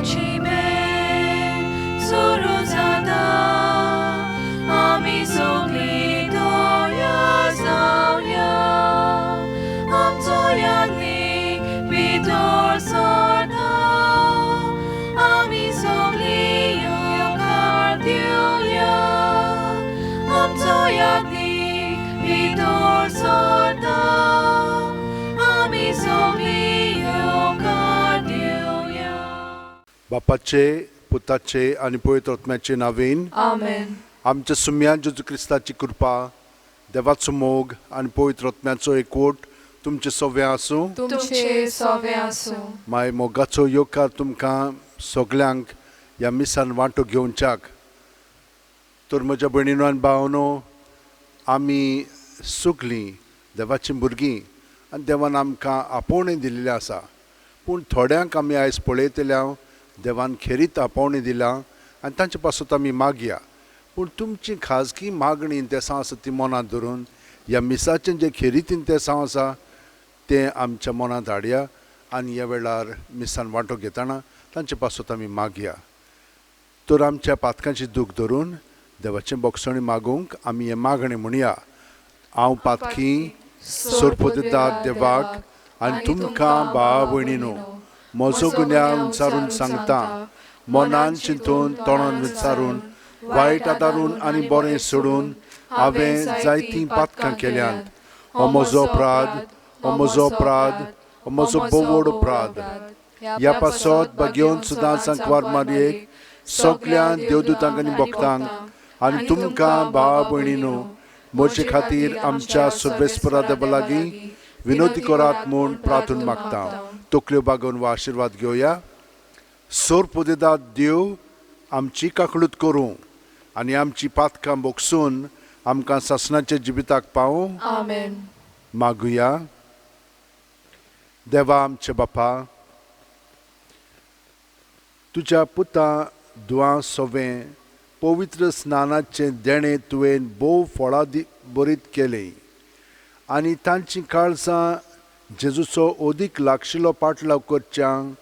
आमचीमे सुरू जाता आमी सगळीं दोया जावया आमचो याज्ञीक भितर सरता आमी सगळीं येवकार दिवया आमचो याज्ञीक भितर सरता आमी सगळीं येवकार दिवया. बापाचे पुताचे आणि पवित्र आत्म्याचे नावेन आमेन. आमच्या सुम्या जेजू क्रिस्ताची कृपा देवाचो मोग आणि पवित्र आत्म्याचो एकवट तुमचे सगळे आसूं. तुमचे सगळे आसूं. माय मोगाचो योगकार तुमकां सगल्यांक ह्या मिसान वांटो घेवच्याक. तर म्हज्या भयणीनो आनी भावनो, आमी सगलीं देवाची भुरगीं आनी देवान आमकां आपोवणें दिल्लें आसा. पूण थोड्यांक आमी आयज पळयतल्या देवान खेरीत आपोवणें दिलां आनी तांचे पासून आमी मागया. पूण तुमची खाजगी मागणी इंतेसां आसा ती मनांत धरून ह्या मिसाचें जें खेरीत इंतेसां आसा तें आमच्या मनांत हाडया आनी ह्या वेळार मिसान वांटो घेतना तांचे पासून आमी मागया. तर आमच्या पातकांची दूख धरून देवाचें बोगसणी मागूंक आमी हें मागणें म्हणया. हांव पातकी सोरपो दितात देवाक आनी तुमकां भाव भयणीनो म्हजो गुन्यांव विचारून सांगता. मनान चिंतून तोंडान विचारून वायट आदारून आनी बरें सोडून हांवें जायतीं पातकां केल्यांत. हो म्हजो अपराध, हो म्हजो अपराध, हो म्हजो बोवड अपराध. ह्या पासत घेवन सुद्दां सांकवार मारयेक सगल्या देवदूतांक आनी भक्तांक आनी तुमकां भाव भयणीनो म्हजे खातीर आमच्या सर्वेस्परा देवा लागीं विनोदी करात म्हूण प्रार्थना मागता. तकल्यो बागोवन वा आशिर्वाद घेवया. सोर दितात देव आमची काकळूत करूं आनी आमची पातकां बोगसून आमकां सासणाच्या जिविताक पावूं. आमेन. मागुया. देवा आमचे बापा, तुज्या पुता दुआ सवें पवित्र स्नानाचें देणें तुवें भोव फळां बरीत केलें आनी तांची काळजां जेजूचो ओदीक लागशिल्लो पाटलाव करच्यांक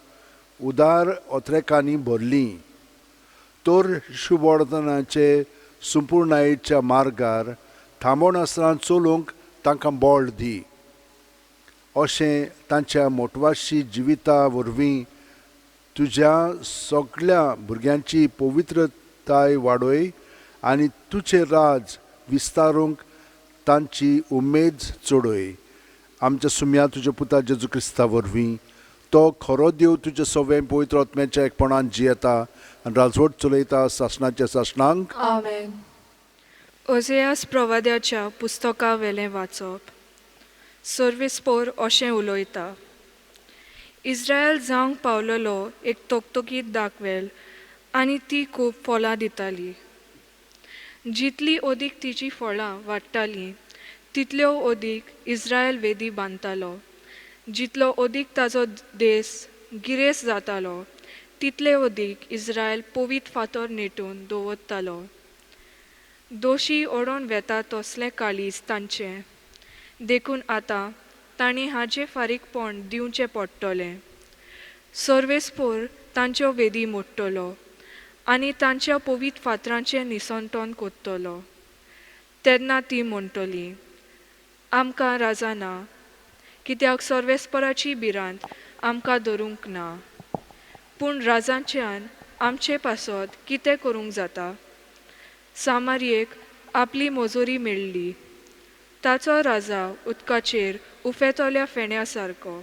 उदार ओत्रेकांनी भरलीं. तर शुभवर्तनाचे संपूर्णायेच्या मार्गार थांबोनासतना चलूंक तांकां बळ दी. अशें तांच्या मोटवाशी जिविता वरवीं तुज्या सगळ्या भुरग्यांची पवित्रताय वाडय आनी तुजें राज विस्तारूंक तांची उमेद चडय. आमच्या सुम्या तुज्या पुता जेजू क्रिस्ता वरवीं तो खरो देव तुजे सवें पवित्र आत्म्याच्या एकपणान जियेता आनी राजवट चलयता सासणाच्या सासणांक. आमेन. ओझेयास प्रवाद्याच्या पुस्तका वेलें वाचप. सर्वेस्पोर अशें उलयता. इस्रायल जावंक पावलेलो एक तोकतोकीत दाखवेल आनी ती खूब फळां दिताली. जितली ओदीक तिची फळां वाडटालीं तितल्यो ओदीक इस्रायल वेदी बांदतालो. जितलो ओदीक ताजो देस गिरेस जातालो तितले ओदीक इस्रायल पवीत फातर नेटून दवरतालो. दोशी ओडोन वेता तसलें काळीज तांचें देखून आतां तांणी हाचें फारीकपण दिवचें पडटलें. सर्वेस्पोर तांच्यो वेदी मोडटलो आनी तांच्या पवीत फातरांचें निसंतोन कोत्तलो. तेन्ना ती म्हणटली, आमकां राजाना, कित्याक सर्वेस्पराची भिरांत आमकां धरूंक ना. पूण राजांच्यान आमचे पासत कितें करूंक जाता? सामारियेक आपली मजुरी मेळ्ळी. ताचो राजा उदकाचेर उफेतोल्या फेण्या सारको.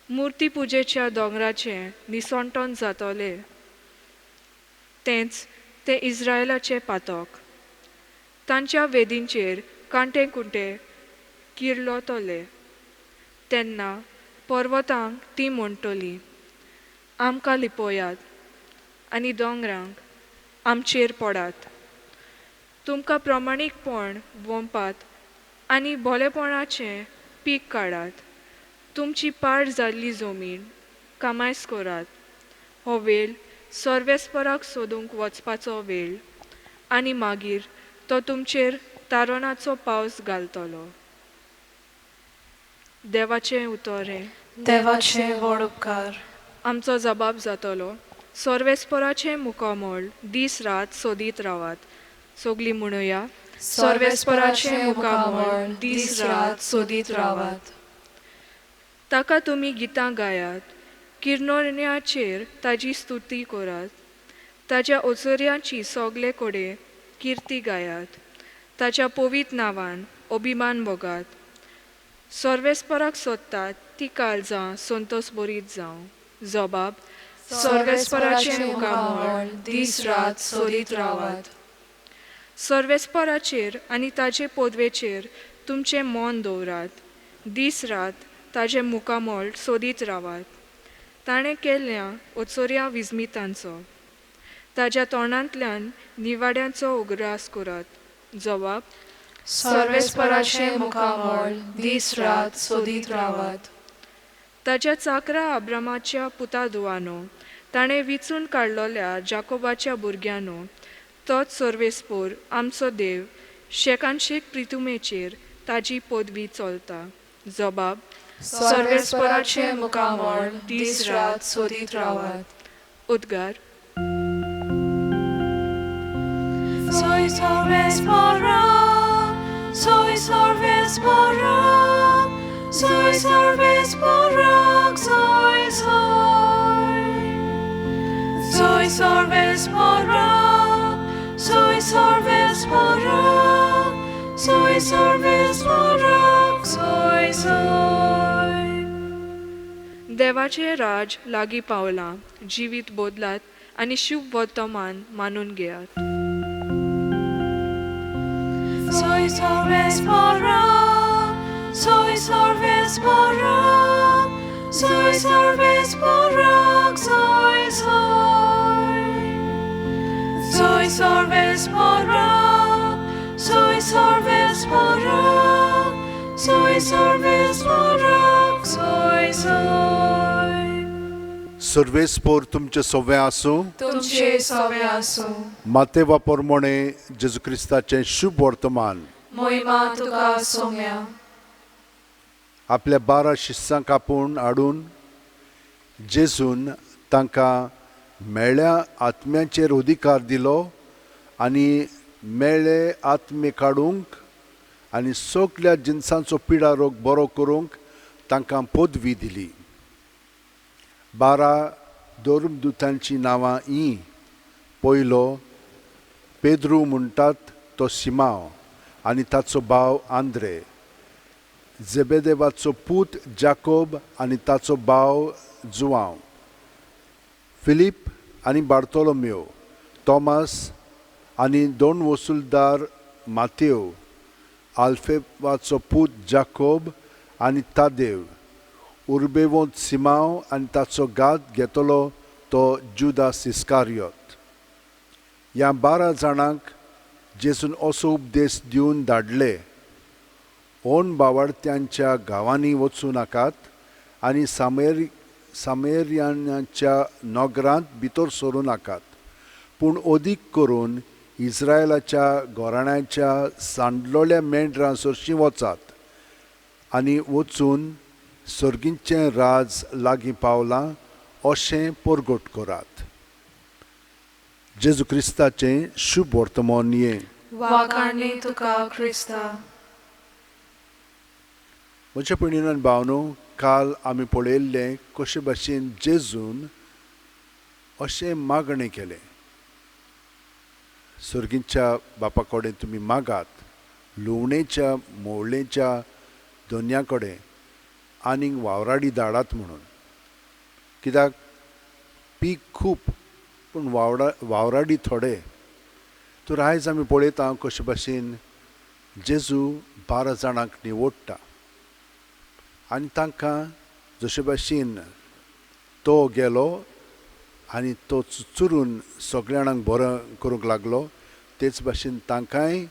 मुर्ती पुजेच्या दोंगराचें निसंतोन जातलें. तेंच तें इस्रायलाचें पातक. तांच्या वेदींचेर कांटे कुंटे किर्लोतले. तेन्ना पर्वतांक ती म्हणटली, आमकां लिपोयात आनी दोंगरांक आमचेर पडात. तुमकां प्रमाणीकपण वंपात आनी भोलेपणाचें पीक काडात. तुमची पाड जाल्ली जमीन कामायज करात. हो वेळ सर्वेस्पराक सोदूंक वचपाचो वेळ आनी मागीर तो तुमचेर तारोनाचो पावस घालतलो. देवाचें उतोरें. देवाचे व्हड उपकार. आमचो जबाब जातलो. सर्वेस्पराचें मुखामळ दीस रात सोदीत रावात. सोगली म्हणुया, सर्वेस्पराचें मुखामळ दीस रात सोदीत रावात. ताका तुमी गितां गायात, किर्नोण्याचेर ताजी स्तुती करात. ताच्या ओचोऱ्यांची सोगले कोडे किर्ती गायात. ताच्या पवित्र नांवान अभिमान भोगात. सर्वेस्पराक सोदतात ती काळजां संतोष बरीत जावं. जबाब, सर्वेस्पराचें मुखामळ दीस रात सोदीत रावात. सर्वेस्पराचेर आनी ताचे पोदवेचेर तुमचें मोन दवरात. दीस रात ताजें मुखामळ सोदीत रावात. ताणें केल्ल्या ओचोऱ्या विस्मितांचो, ताज्या तोंडांतल्यान निवाड्यांचो उगडास करात. जबाब, सर्वेस्पराचें मुखामळ दीस रात सोदीत रावात. ताच्या चाकरा आब्रामाच्या पुता दुवानो, ताणें विचून काडलोल्या जाकोबाच्या भुरग्यानो, तोच सर्वेस्पोर आमचो देव शेकांशेक प्रितुमेचेर ताजी पदवी चलता. जबाब, सर्वेस्पराचें मुखामळ दीस रात सोदीत रावात. उद्गार. Soy Sorvespora, soy Sorvespora, soy Sorvespora, soy. Soy Sorvespora, soy Sorvespora, soy Sorvespora, soy. देवाचें राज लागीं पावलां. जिवीत बोदलात आनी शुभ वर्तमान मानून घेयात. Soy Sorvespora, soy Sorvespora, soy Sorvespora, soy. Soy Sorvespora, soy Sorvespora, soy Sorvespora, soy. सर्वेस्पोर तुमचे सोवे आसूं. तुमचे सवे आसूं. मातेवा पोरमोणे जेजू क्रिस्ताचें शुभ वर्तमान. मोहिमा तुका सोम्या. आपल्या 12 शिष्यांक आपूण हाडून जेजून तांकां मेळ्ळ्या आत्म्याचेर अधिकार दिलो आनी मेळ्ळे आत्मे काडूंक आनी सगल्या जिन्सांचो पिडा रोग बरो करूंक तांकां पदवी दिली. 12 धर्मदुतांची नांवां हीं. पयलो पेद्रू म्हणटात तो शिमाव आनी ताचो भाव आंद्रे, जेबेदेवाचो पूत जाकोब आनी ताचो भाव जुआंव, फिलीप आनी बार्तोलोमेव, तोमास आनी 2 वसूलदार मातेव, आल्फेवाचो पूत जाकोब आनी तादेव, उर्बेवोंत सिमाव आनी ताचो घात घेतलो तो जुदास इस्कारियोत. ह्या 12 जाणांक जेजून असो उपदेश दिवन धाडले, ओन भावार्थ्यांच्या गांवांनी वचूं नाकात आनी सामेरियांच्या नगरांत भितर सरूं नाकात, पूण अदीक करून इस्रायलाच्या घोराण्याच्या सांडलोल्या मेंढरां सरशीं वचात आनी वचून सर्गींचें राज लागीं पावलां अशें परगट करात. जेजू क्रिस्ताचें शुभ वर्तमान ये. वाखाणली तुका क्रिस्ता. म्हज्या भयणीनो आनी भावनो, काल आमी पळयल्लें कशे भाशेन जेजून अशें मागणें केलें, सर्गींच्या बापा कडेन तुमी मागात, लुवणेच्या मोवळेच्या दोनया कडेन आनीक वावराडी धाडात म्हणून. कित्याक पीक खूब पूण वावराडी थोडे. तर आयज आमी पळयता कशे भाशेन जेजू 12 जाणांक निवडटा आनी तांकां जशे भाशेन तो गेलो आनी तो चुरून सगळ्या जाणांक बरो करूंक लागलो, तेच भाशेन तांकांय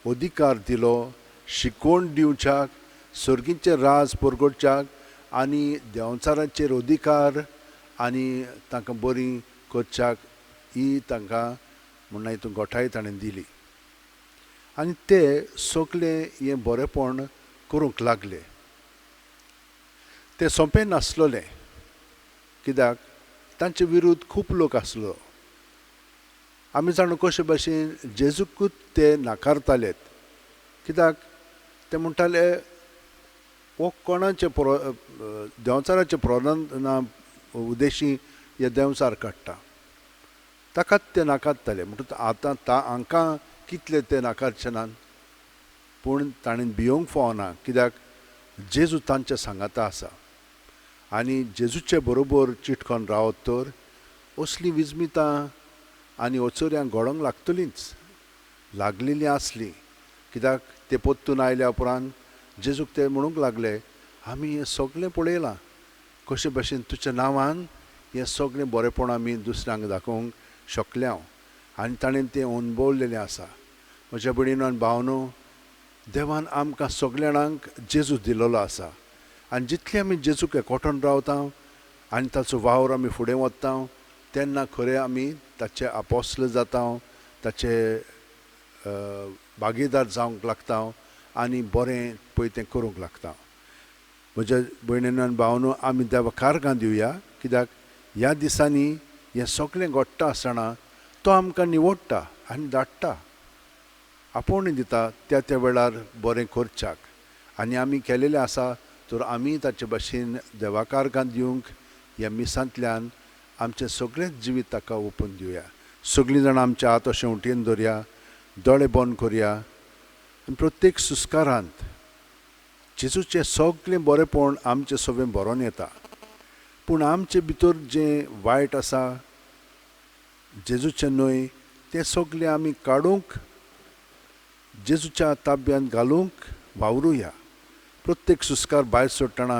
अधिकार दिलो शिकवण दिवच्याक, सर्गींचें राज परगटच्याक आनी देंवचारांचेर अधिकार आनी तांकां बरी करच्याक ही तांकां म्हणून हितून गोठाय ताणें दिली. आनी ते सगळें हें बरेंपण करूंक लागले. तें सोंपें नासलोलें, कित्याक तांचे विरुद्ध खूब लोक आसलो. आमी जाणू कशे भाशेन जेजूकूच ते नाकारतालेत, कित्याक ते म्हणटाले हो कोणाचे देंवचाराचे प्रधान उद्देशी हे देंवचार काडटा, ताकाच ते नाकारताले. म्हणटूच आतां हांकां कितले ते नाकारचे नात, पूण ताणें भियोंक फावना, कित्याक जेजू तांच्या सांगाता आसा आनी जेजूचे बरोबर चिटकोन रावत तर असली विजमितां आनी ओचोऱ्यांक घडोवंक लागलेली आसली. कित्याक ते पोत्तून आयल्या उपरांत जेजूक ते म्हणूंक लागले, आमी हें सगळें पळयलां, कशे भाशेन तुज्या नांवान हें सगळें बरेंपण आमी दुसऱ्यांक दाखोवंक शकल्या आनी ताणें तें अणभवलेलें आसा. म्हज्या भयणीनो आनी भावनो, देवान आमकां सगळ्या जाणांक जेजू दिलेलो आसा आनी जितले आमी जेजूक एकवटून रावता आनी ताचो वावर आमी फुडें व्हरता, तेन्ना खरें आमी ताचे आपोस्ल जाता, ताचे भागीदार जावंक लागता आनी बरें पळय तें करूंक लागता. म्हज्या भयणीनो आनी भावनो, आमी देवा कारगां दिवया, कित्याक ह्या दिसांनी हें सगळें घडटा आसतना तो आमकां निवडटा आनी धाडटा, आपोवणी दिता त्या वेळार बरें करच्याक. आनी आमी केलेलें आसा तर आमी ताचे भाशेन देवा कारगां दिवंक ह्या मिसांतल्यान आमचें सगळेंच जिवीत ताका ओपून दिवया. सगळीं जाणां आमचे हात अशें उठयेन दवरया, दोळे बंद करया आनी प्रत्येक सुस्कारांत जेजूचें सगळें बरेंपण आमचें सगळें भरोन येता. पूण आमचे भितर जें वायट आसा, जेजूचें न्हय, तें सगळें आमी काडूंक जेजूच्या ताब्यांत घालूंक वावरुया. प्रत्येक सुस्कार भायर सोडटना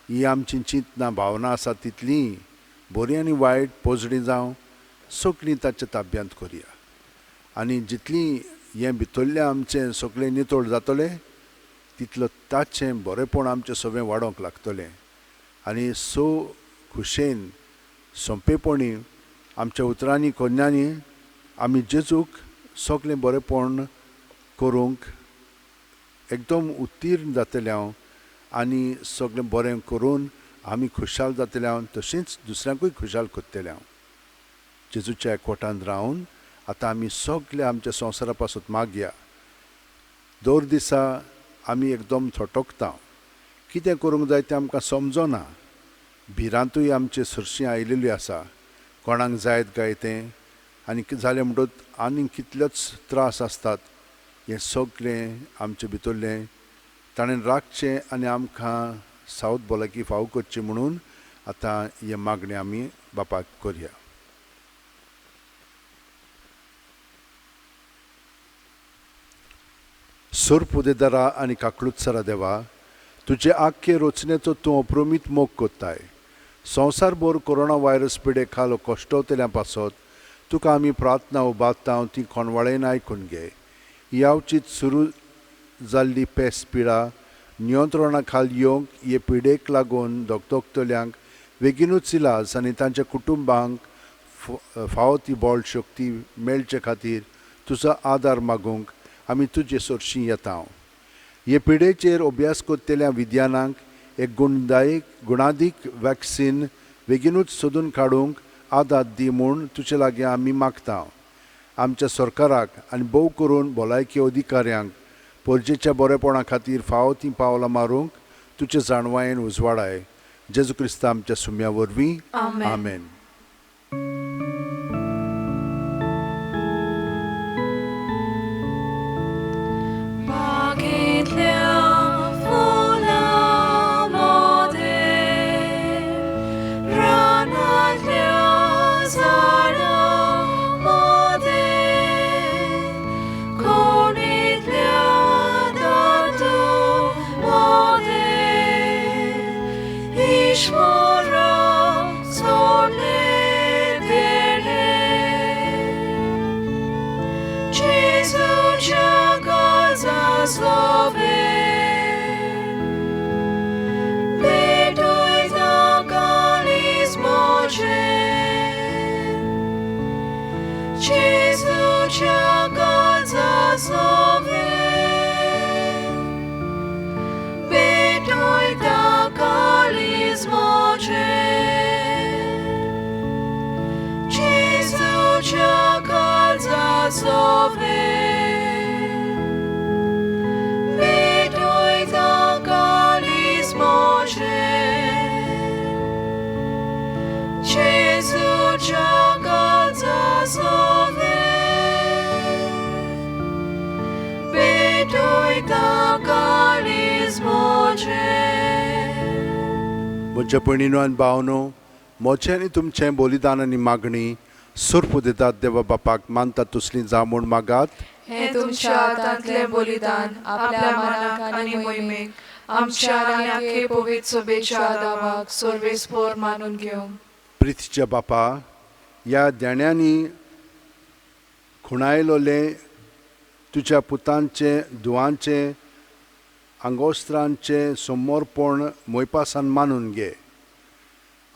ही आमची चिंतना भावना आसा तितली बरी आनी वायट पोजडी जावं सगळीं ताच्या ताब्यांत करुया. आनी जितली हें भितरलें आमचें सगळें नितळ जातलें, तितलो ताचें बरेंपण आमचें सगळें वाडोवंक लागतलें. आनी खुशेन सोंपेपणी आमच्या उतरांनी कोन्यांनी आमी जेजूक सगळें बरेंपण करूंक एकदम उत्तीर्ण जातल्या आनी सगळें बरें करून आमी खुशाल जातल्या, तशींच दुसऱ्यांकूय खुशाल कोत्तल्या. जेजूच्या एकवटांत रावन आतां आमी सगळे आमच्या संवसारा पासून मागया. दर दिसा आमी एकदम थटकता, कितें करूंक जाय तें आमकां समजना. भिरांतूय आमचे सरशीं आयिल्ली आसा, कोणाक जायत काय तें आनी जालें म्हणटच आनीक कितलेच त्रास आसतात. हें सगळें आमचे भितरलें ताणें राखचें आनी आमकां सावत भलायकी फावो करची म्हणून आतां हे मागणी आमी बापाक करया. सुर्प उदेदारा आनी काकळुत्सरा देवा, तुजे आख्खे रचनेचो तूं अप्रमीत मोग कोत्ताय. संवसारभर कोरोना व्हायरस पिडे खालो कश्टवतल्या पासत तुका आमी प्रार्थना उबारता, ती कोणवाळेन आयकून घे. यावचीत सुरू जाल्ली पेस्त पिडा नियंत्रणा खाल येवंक हे पिडेक लागून दोगतोगतल्यांक बेगीनूच इलाज आनी तांच्या कुटुंबांक फावो ती बळ शक्ती मेळचे खातीर तुजो आदार मागूंक आमी तुजे सरशीं येता. हे पिडेचेर अभ्यास करतल्या विद्यानांक एक गुणादीक वॅक्सीन बेगीनूच सोदून काडूंक आदार दी म्हूण तुजे लागीं आमी मागता. आमच्या सरकाराक आनी भोव करून भलायकी अधिकाऱ्यांक परजेच्या बरेपणा खातीर फावो तीं पावलां मारूंक तुजे जाणवायेन उजवाडाय. जेजू क्रिस्त आमच्या सुम्या वरवीं. आमेन. तुझ्या काळजाचो वेळ भेटोयता काळीज मोजें जेजूच्या काळजाचो वेळ भेटोयता काळीज मोजें. म्हज्या भयणीनो आनी भावनो, मोचें आनी तुमचें बलिदान आनी मागणी सुरपू दितात देवा बापाक मानतात तसलीं जावं म्हूण मागात. हे तुमच्या हातांतलें बलिदान आपल्या मनाक आनी मोहिमेक आमच्या आनी आखे पवित्र सभेच्या आदावाक सर्वेस्पोर मानून घेवं. प्रितीच्या बापा, ह्या देण्यांनी खुणायलोले तुज्या पुतांचे दुवांचे आंगोस्त्रांचे समोरपण मोयपासान मानून घे.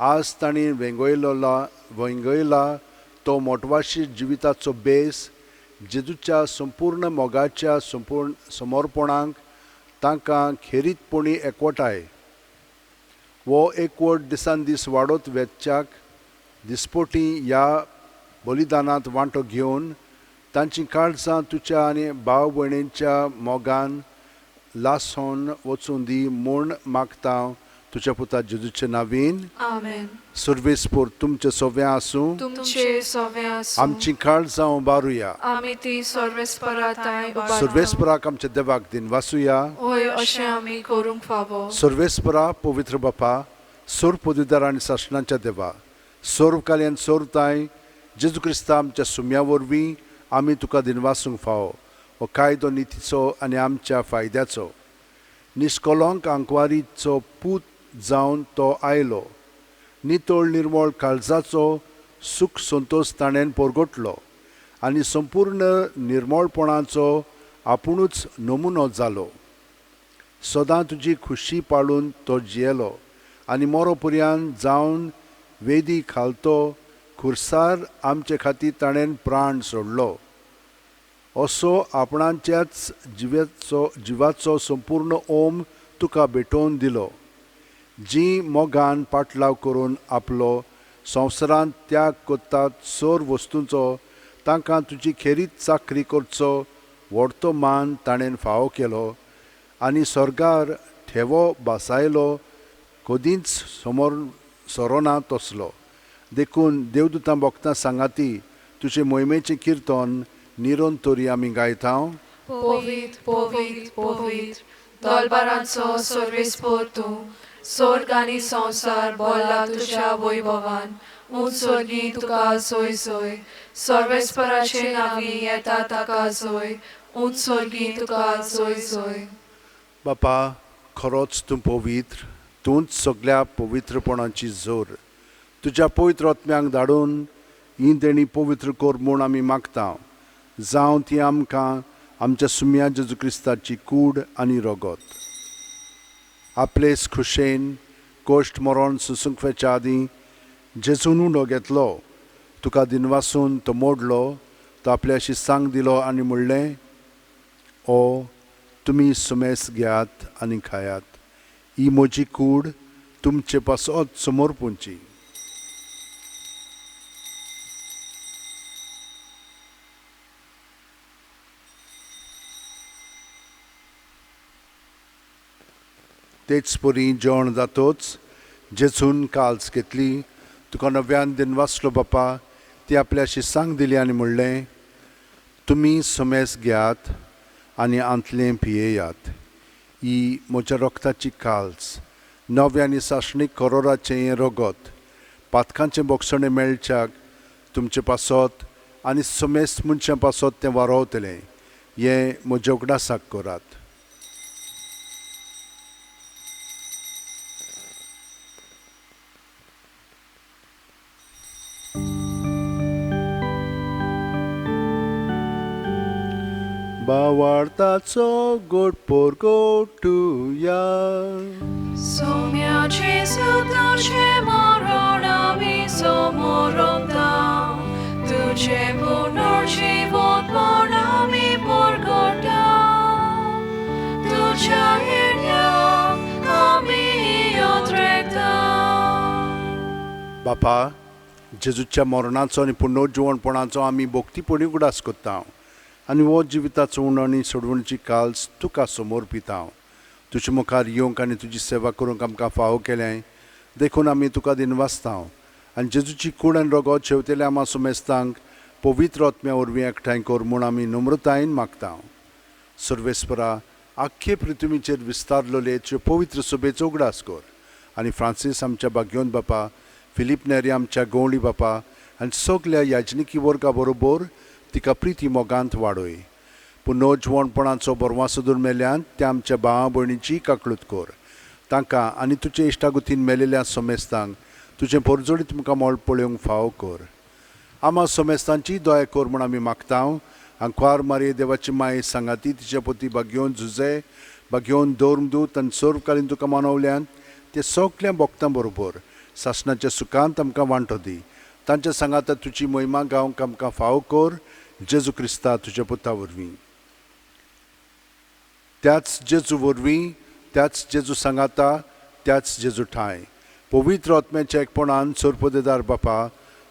आज तांणी वेंगयला तो मोटवाशी जिविताचो बेस जेजूच्या संपूर्ण मोगाच्या समोरपणाक तांकां खेरीतपणी एकवटाय वो एकवट दिसान दीस वाडत वेचच्याक दिसपोटी ह्या बलिदानांत वांटो घेवन तांची काळजां तुज्या आनी भाव भयणींच्या मोगान लासोन वचून दी म्हूण मागता तुज्या पुता जेजूचे नांवीन. आमेन. सर्वेस्पोर तुमचे सोवें आसूं. तुमचे सोवें आसूं. आमची काळजां उबारुया. आमी ती सर्वेस्पराताय उबारता. सर्वेस्पराक आमच्या देवाक दिन वासुया. होय अशें आमी करूंक फावो. सर्वेस्परा पवित्र बापा, सोर पदवीदार आनी शासनाच्या देवा, सोर्वकाल्यान सोरताय जेजू क्रिस्ता आमच्या सुम्या वरवीं आमी तुका दिन वासूंक फावो. हो कायदो नितीचो आनी आमच्या फायद्याचो. निश्कलंक आंकवारीचो पूत जावन तो आयलो. नितळ निर्मळ काळजाचो सूख संतोश ताणें परगटलो आनी संपूर्ण निर्मळपणाचो आपुणूच नमुनो जालो. सदां तुजी खुशी पाळून तो जियेलो आनी मरोपर्यंत जावन वेदी खालतो खुर्सार आमचे खातीर ताणें प्राण सोडलो. असो आपणाच्याच जिवाचो संपूर्ण ओम तुका भेटोवन दिलो. जी मोगान पाटलाव करून आपलो संवसारांत त्याग कोत्तात सोर वस्तूंचो तांकां तुजी खेरीत चाकरी करचो व्हडतो मान ताणें फावो केलो आनी स्वर्गार ठेवो बासायलो कदींच समोर सरोना तसलो. देखून देवदूतां भोगतां सांगाती तुजे मोहिमेचें किर्तन निरंतरी आमी गायता. पवित्र पवित्र पवित्र दलबारांचो सर्वेस्पोर तूं, स्वर्ग आनी संवसार भरला तुज्या वैभवान. उंचोर्गी तुका सोय सोय, सर्वेस्पराचे नांवी येता ताका सोय. उंचोर्गी तुका सोय सोय. बापा, खरोच तूं पवित्र, तूंच सगळ्या पवित्रपणाची जोर. तुज्या पवित्र आत्म्याक धाडून ही देणी पवित्र कर म्हूण आमी मागता. जावं ती आमकां आमच्या सुम्या जेजू क्रिस्ताची कूड आनी रगत. आपलेच खुशेन कोश्ट मरण सुसुंकवेच्या आदीं जेजून उंडो घेतलो. तुका दिनवासून तो मोडलो, तो आपल्या शिस्सांक दिलो आनी म्हणलें, ओ तुमी सुमेस घेयात आनी खायात. ही म्हजी कूड तुमचे पासत समोर पोंची. तेच परी जेवण जातोच जेजून काल्स घेतली. तुका नव्यान दिन वाचलो बापा, ती आपल्या शिस्सांक दिली आनी म्हणलें, तुमी सुमेस घेयात आनी आंतलें पियेयात. ही म्हज्या रक्ताची काल्स, नव्या आनी साशणीक करोराचें हें रगत, पातकांचें बोगसणें मेळच्याक तुमचे पासत आनी सुमेस मनशां पासत तें वारोवतलें. हें म्हज्या उगडासाक करात. बावार्ताचो गोड पोरगोटुया. Sumia Jesu tuce moronami somoromda, tuce punor život morami porgota, tuce hirnia ami odrekta. बापा, जेजूच्या मरणाचो आनी पुनरुज्जीवनपणाचो आमी भोक्तीपणी उगडास कोत्ता आनी हो जिविताचो उण आनी सोडवणीची काल्स तुका समोर पिता. तुजे मुखार येवंक आनी तुजी सेवा करूंक आमकां फावो केलें देखून आमी तुका दिनवासता आनी जेजूची कूड आनी रगत शेवतेल्या आमा सुमेस्तांक पवित्र आत्म्या वरवीं एकठांय कर म्हूण आमी नम्रतायेन मागता. सर्वेस्परा आख्खे पृथ्वीचेर विस्तारलोले तुजे पवित्र सभेचो उगडास कर आनी फ्रांसीस आमच्या भाग्योन बापा, फिलीप नेरी आमच्या गवळी बापा आनी सगल्या याजनिकी वर्गा बरोबर तिका प्रिती मोगांत वाडय. पुनरुज्जीवनपणाचो बरवासो मेल्यांत त्या आमच्या भावा भयणीची काकळूत कर. तांकां आनी तुजे इश्टागुतीन मेलेल्या सोमेस्तांक तुजें परजोडी तुमकां मोळ पळोवंक फावो कर. आमा सोमेस्तांची दया कर म्हूण आमी मागता. आंकवार मारये देवाची माय सांगाती तिचे पती भाग्योन झुजे भाग्योन दोर्मदूत आनी सर्वकालीन तुका मानवल्यान ते सगल्या भक्तां बरोबर सासणाच्या सुखांत आमकां वांटो दी. तांच्या सांगाता तुजी महिमा गावंक आमकां फावो कर. जेजू क्रिस्ता तुज्या पुता वरवीं. त्याच जेजू वरवीं, त्याच जेजू सांगाता, त्याच जेजू ठाय पवित्र आत्म्याच्या एकपणान सोरपदेदार बापा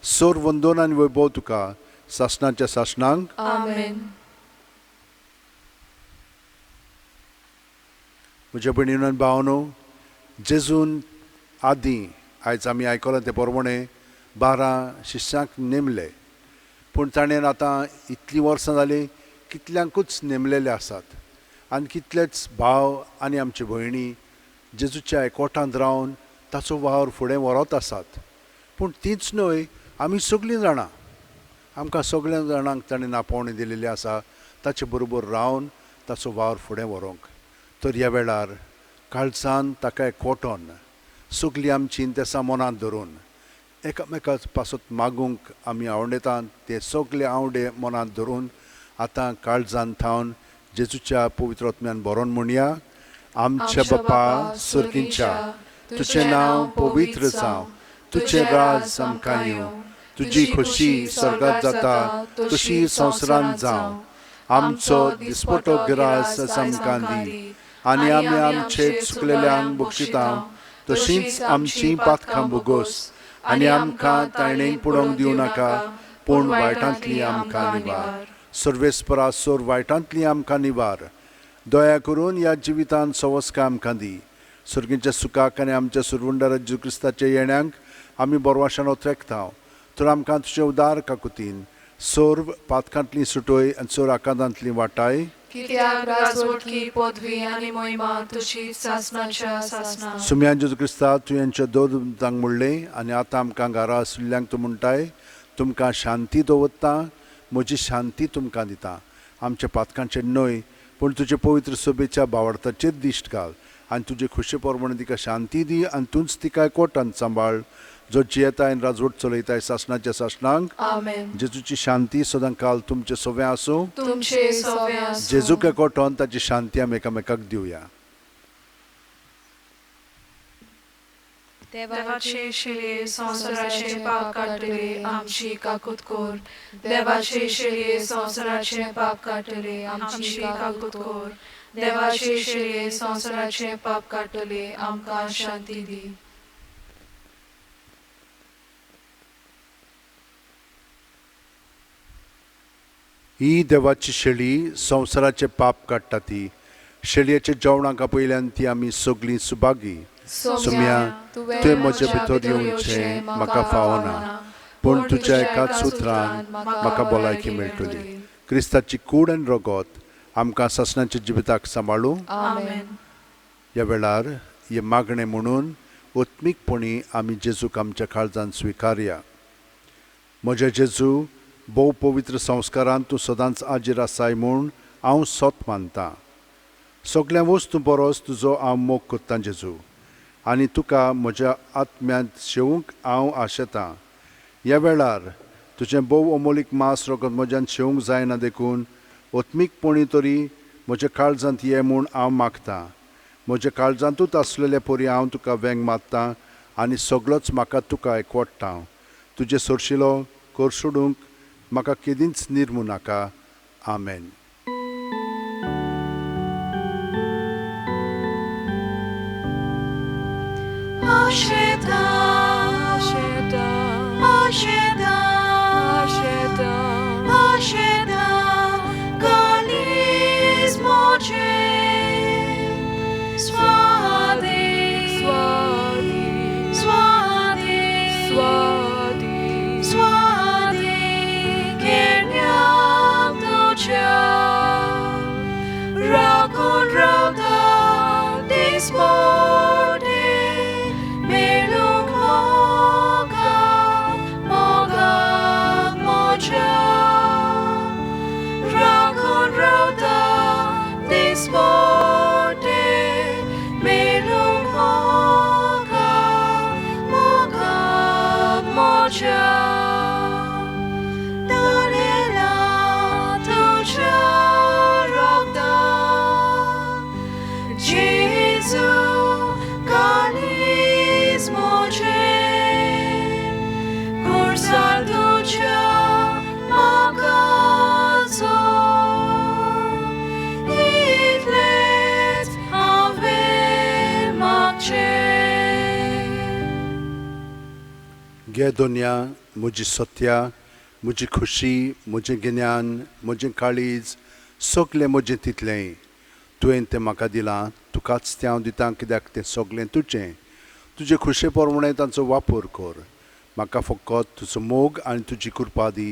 सोर वंदन आनी वैभव तुका सासणाच्या सासणांक. आमेन. म्हज्या भयणीनो आनी भावनो, जेजून आदीं आयज आमी आयकलां ते प्रमाणे 12 शिश्यांक नेमले, पूण ताणें आतां इतलीं वर्सां जालीं कितल्यांकूच नेमलेले आसात आनी कितलेच भाव आनी आमचे भयणी जेजूच्या एकवटांत रावन ताचो वावर फुडें व्हरत आसात. पूण तीच न्हय, आमी सगळीं जाणां, आमकां सगळ्या जाणांक ताणें नापोवणी दिलेली आसा ताचे बरोबर रावन ताचो वावर फुडें व्हरूंक. तर ह्या वेळार काळजान ताका एकवटोन सगळीं आमची इंतेसां मनांत धरून एकामेका पासत मागूंक आमी आवडेतात ते सगळे आवडे मनांत धरून आतां काळजान थावन जेजूच्या पवित्र आत्म्यान बरोवन म्हणया. आमच्या बापा सुर्गींच्या, तुजें नांव पवित्र जावं, तुजें राज आमकां येवं, तुजी खोशी स्वर्गांत जाता तशी संवसारांत जावं. आमचो दिसपटो गिरास आमकां दी आनी आमी आमचे चुकलेल्यांक बक्षिता तशींच आमची पातकां बुगोस आनी आमकां तायणेक पडोवंक दिवं नाका पूण वायटांतली आमकां निवार. सर्वेस्परा सोर वायटांतली आमकां निवार. दया करून ह्या जिवितांत सवस्का आमकां दी. सर्गीच्या सुखाक आनी आमच्या सुरवंडा जेजू क्रिस्ताच्या येण्याक आमी बरवाशान ओत्रेकता. तर आमकां तुजे उदार काकुतीन सोर्व पातकांतली सुटोय आनी सोर आकांतांतली वाटाय. कित्याक राजवटकी पदवी आनी महिमा तुजी सासणाच्या सासणा. सुम्या जेजू क्रिस्ता तुवेंच्या दोतांक म्हणलें आनी आतां आमकां घरा आशिल्ल्यांक तूं म्हणटाय तुमकां शांती दवरता, म्हजी शांती तुमकां दिता. आमच्या पातकांचेर न्हय पूण तुजे पवित्र सभेच्या भावार्थाचेर दिश्ट घाल आनी तुजे खुशे प्रमाणे तिका शांती दी आनी तूंच तिका एकवटान सांबाळ जो जियेताय आनी राजवट चलयताय सासणाच्या सासणांक. आमेन. जेजूची शांती सदां काल तुमचे सोबे आसूं. तुमचे सोबे आसूं. जेजूक एकवटोन ताची शांती आमी एकामेकाक दिवया. देवाचे शिले संवसाराचे पाप काडटले आमची काकूत कोर. देवाचे शिले संवसाराचे पाप काडटले आमची काकूत कोर. देवाचे शिले संवसाराचे पाप काडटले आमकां शांती दी. ही देवाची शेळी संवसाराचे पाप काडटा ती. शेळयेच्या जेवणाक पयल्यान ती आमी सगळीं सुभागी. सुम्या तुवें म्हजे भितर येवचें म्हाका फावना पूण तुज्या एकाच सुत्रान म्हाका भलायकी मेळटली. क्रिस्ताची कूड आनी रगत आमकां सासणाच्या जिविताक सांबाळूं. आमेन. ह्या वेळार हे मागणें म्हणून ओत्मीकपणी आमी जेजूक आमच्या काळजांत स्विकारया. म्हज्या जेजू, भोव पवित्र संस्कारांत तूं सदांच आजीर आसाय म्हूण हांव सोत मानतां. सगळ्या वस्तू परस तुजो हांव मोग करतां जेजू आनी तुका म्हज्या आत्म्यांत शेवूंक हांव आशेतां. ह्या वेळार तुजें भोव अमोलीक मांस रगत म्हज्यान शेवूंक जायना देखून ओत्मीकपणी तरी म्हज्या काळजांत ये म्हूण हांव मागतां. म्हज्या काळजांतूच आसलेले परी हांव तुका वेंग मारतां आनी सगळोच म्हाका तुका एकवटता. तुजे सोरशिलो कोर सोडूंक म्हाका केदींच निर्मू नाका. आमेन. आशेता, आशेता, गे दुनिया म्हजी सत्या, म्हजी खुशी, म्हजें गिन्यान, म्हजें काळीज, सगलें म्हजें तितलें तुवें तें म्हाका दिलां. तुकाच तें हांव दितां, कित्याक तें सगलें तुजें. तुजे खुशे प्रमाणें तांचो वापर कर. म्हाका फकत तुजो मोग आनी तुजी कृपा दी.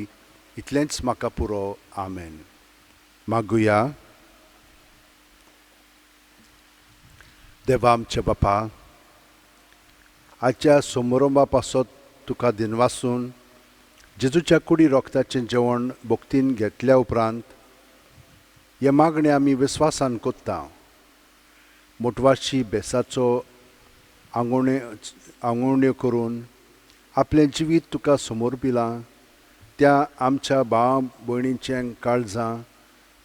इतलेंच म्हाका पुरो. आमेन. मागुया. देवा आमच्या बापा, आजच्या समारंभा पासत तुका दिनवासून जेजूच्या कुडी रोगताचें जेवण भोगतीन घेतल्या उपरांत हे मागणें आमी विस्वासान कोत्ता. मोटवाशी बेसाचो आंगवण्यो करून आपलें जिवीत तुका समर्पिलां. त्या आमच्या भाव भयणींचें काळजां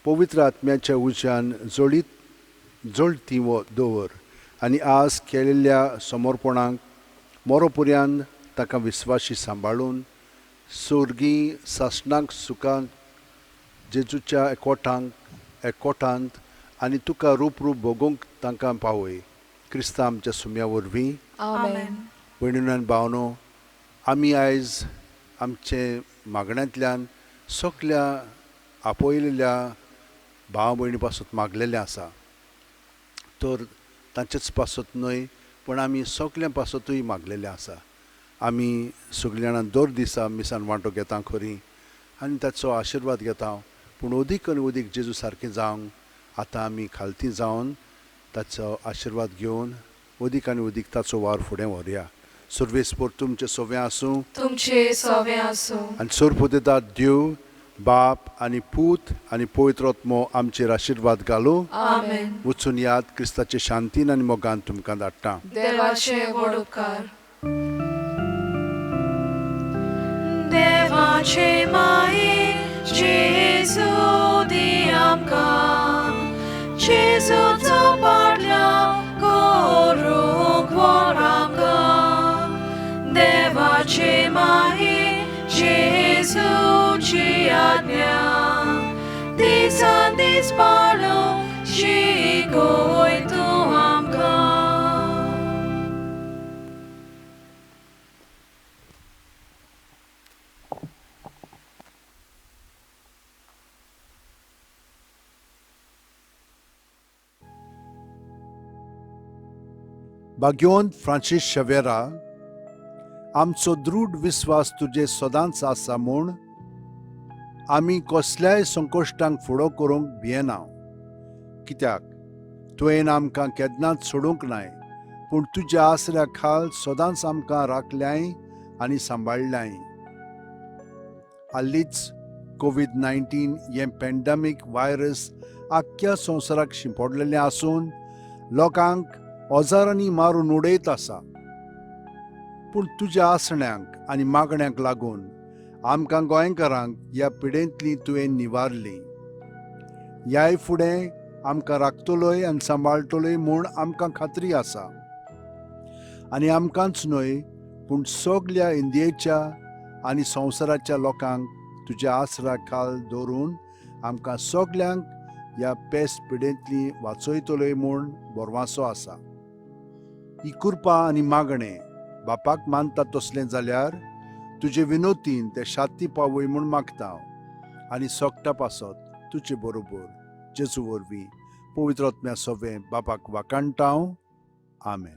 पवित्र आत्म्याच्या उज्यान जळती दवर आनी आज केलेल्या समर्पणाक मरोपर्यंत ताका विस्वाशी सांबाळून सुर्गी सासणाक सुखांत जेजूच्या एकवटांत आनी तुका रूप भोगूंक तांकां पावय. क्रिस्तां आमच्या सुम्या वरवीं. आमेन. भयणीनो आनी भावनो, आमी आयज आमचे मागण्यांतल्यान सगल्या आपयलेल्या भाव भयणी पासत मागलेलें आसा. तर तांचेच पासत न्हय, पण आमी सगल्या पासतूय मागलेलें आसा. आमी सगळीं जाणां दर दिसा मिसान वांटो घेता खरी आनी ताचो आशिर्वाद घेता. पूण अदीक आनी अदीक जेजू सारकें जावंक आतां आमी खालती जावन ताचो आशिर्वाद घेवन अदीक आनी अदीक ताचो वार फुडें व्हरया. सर्वेस्पर तुमचें सवें आसूं. तुमचें सवें आसूं. आनी सर्वोदेता देव बाप आनी पूत आनी पवित्र आत्मो आमचेर आशिर्वाद घालूं. आमेन. वचून याद क्रिस्ताचे शांतीन आनी मोगान तुमकां धाडटा. देवाचे व्हड उपकार. देवाचे माये जेजू दी आमकां. जेजूचो पाडल्या करूंक व्हड आमकां. देवाचे माये जेजूची आज्ञा दिसान दीस पाळूंक शिकोय तूं आमकां. भाग्यवंत फ्रांसीस शेवेरा, आमचो दृढ विस्वास तुजे सदांच आसा म्हूण आमी कसल्याय संकश्टांक फुडो करूंक भियेना. कित्याक तुवें आमकां केन्नाच सोडूंक नाय, पूण तुज्या आसऱ्या खाल सदांच आमकां राखल्याय आनी सांबाळल्याय. हालींच कोविड-19 हें पॅन्डेमीक वायरस आख्ख्या संवसाराक शिंपडलेलें आसून लोकांक ओजारांनी मारून उडयत आसा. पूण तुज्या आसण्यांक आनी मागण्यांक लागून आमकां गोंयकारांक ह्या पिडेंतली तुवें निवारली. ह्याय फुडें आमकां राखतलोय आनी सांबाळटलोय म्हूण आमकां खात्री आसा. आनी आमकांच न्हय, पूण सगल्या इंडियेच्या आनी संवसाराच्या लोकांक तुज्या आसरा खाल दवरून आमकां सगल्यांक ह्या पेस्त पिडेंतली वाचयतलोय म्हूण बोरवांसो आसा. ही कृपा आनी मागणें बापाक मानता तसलें जाल्यार तुजे विनोतीन ते शांती पावय म्हूण मागता हांव आनी सोगटा पासत तुजे बरोबर जेजू वरवीं पवित्र आत्म्या सोवें बापाक वाकाणटा हांव. आमेन.